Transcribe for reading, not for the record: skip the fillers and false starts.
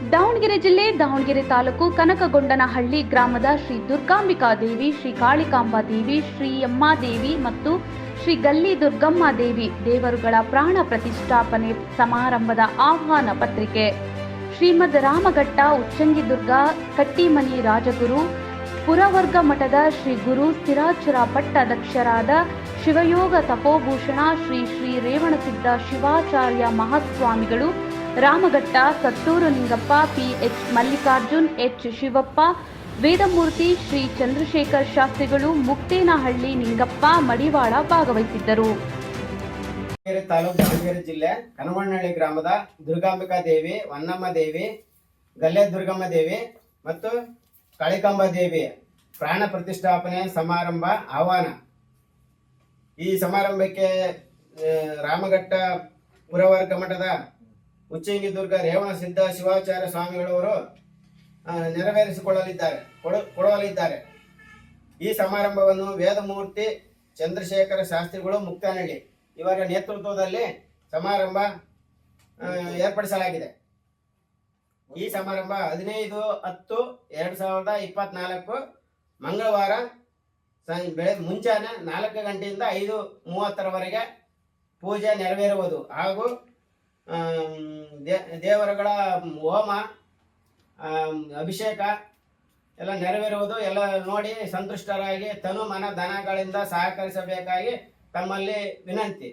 ದಾವಣಗೆರೆ ಜಿಲ್ಲೆ ದಾವಣಗೆರೆ ತಾಲೂಕು ಕನಕಗೊಂಡನಹಳ್ಳಿ ಗ್ರಾಮದ ಶ್ರೀ ದುರ್ಗಾಂಬಿಕಾ ದೇವಿ, ಶ್ರೀ ಕಾಳಿಕಾಂಬಾ ದೇವಿ, ಶ್ರೀ ಅಮ್ಮಾದೇವಿ ಮತ್ತು ಶ್ರೀ ಗಲ್ಲಿ ದುರ್ಗಮ್ಮ ದೇವಿ ದೇವರುಗಳ ಪ್ರಾಣ ಪ್ರತಿಷ್ಠಾಪನೆ ಸಮಾರಂಭದ ಆಹ್ವಾನ ಪತ್ರಿಕೆ. ಶ್ರೀಮದ್ ರಾಮಘಟ್ಟ ಉಚ್ಚಂಗಿದುರ್ಗ ಕಟ್ಟಿಮನಿ ರಾಜಗುರು ಪುರವರ್ಗ ಮಠದ ಶ್ರೀ ಗುರು ಸ್ಥಿರಾಚರ ಪಟ್ಟಾಧ್ಯಕ್ಷರಾದ ಶಿವಯೋಗ ತಪೋಭೂಷಣ ಶ್ರೀ ಶ್ರೀ ರೇವಣಸಿದ್ಧ ಶಿವಾಚಾರ್ಯ ಮಹಾಸ್ವಾಮಿಗಳು, ರಾಮಘಟ್ಟ, ಸತ್ತೂರು ಲಿಂಗಪ್ಪ, ಪಿ.ಎಚ್. ಮಲ್ಲಿಕಾರ್ಜುನ್, ಎಚ್. ಶಿವಪ್ಪ, ವೇದಮೂರ್ತಿ, ಶ್ರೀ ಚಂದ್ರಶೇಖರ್ ಶಾಸ್ತ್ರಿಗಳು, ಮುಕ್ತೇನಹಳ್ಳಿ ನಿಂಗಪ್ಪ, ಮಡಿವಾಳ ಭಾಗವಹಿಸಿದ್ದರು. ತಾಲೂಕು ದಾವಣಗೆರೆ ಜಿಲ್ಲೆ ಕನಮಣ್ಣಹಳ್ಳಿ ಗ್ರಾಮದ ದುರ್ಗಾಂಬಿಕಾ ದೇವಿ, ವನ್ನಮ್ಮ ದೇವಿ, ಗಲ್ಲೆ ದುರ್ಗಮ್ಮ ದೇವಿ ಮತ್ತು ಕಾಳಿಕಾಂಬಾ ದೇವಿ ಪ್ರಾಣ ಪ್ರತಿಷ್ಠಾಪನೆ ಸಮಾರಂಭ ಆಹ್ವಾನ. ಈ ಸಮಾರಂಭಕ್ಕೆ ರಾಮಘಟ್ಟ ಪುರವರ್ಗ ಮಠದ ಉಚ್ಚಂಗಿದುರ್ಗ ರೇವಣಸಿದ್ಧ ಶಿವಾಚಾರ್ಯ ಸ್ವಾಮಿಗಳವರು ಕೊಡಲಿದ್ದಾರೆ. ಈ ಸಮಾರಂಭವನ್ನು ವೇದಮೂರ್ತಿ, ಚಂದ್ರಶೇಖರ ಶಾಸ್ತ್ರಿಗಳು, ಮುಕ್ತೇನಹಳ್ಳಿ ಇವರ ನೇತೃತ್ವದಲ್ಲಿ ಸಮಾರಂಭ ಏರ್ಪಡಿಸಲಾಗಿದೆ. ಈ ಸಮಾರಂಭ 15/10/2024 ಮಂಗಳವಾರ ಮುಂಜಾನೆ 4 ಗಂಟೆಯಿಂದ 5:30 ಪೂಜೆ ನೆರವೇರುವುದು ಹಾಗೂ ದೇವರುಗಳ ಹೋಮ, ಅಭಿಷೇಕ ಎಲ್ಲ ನೆರವೇರುವುದು. ಎಲ್ಲ ನೋಡಿ ಸಂತುಷ್ಟರಾಗಿ ತನು ಮನ ಧನಗಳಿಂದ ಸಹಕರಿಸಬೇಕಾಗಿ ತಮ್ಮಲ್ಲಿ ವಿನಂತಿ.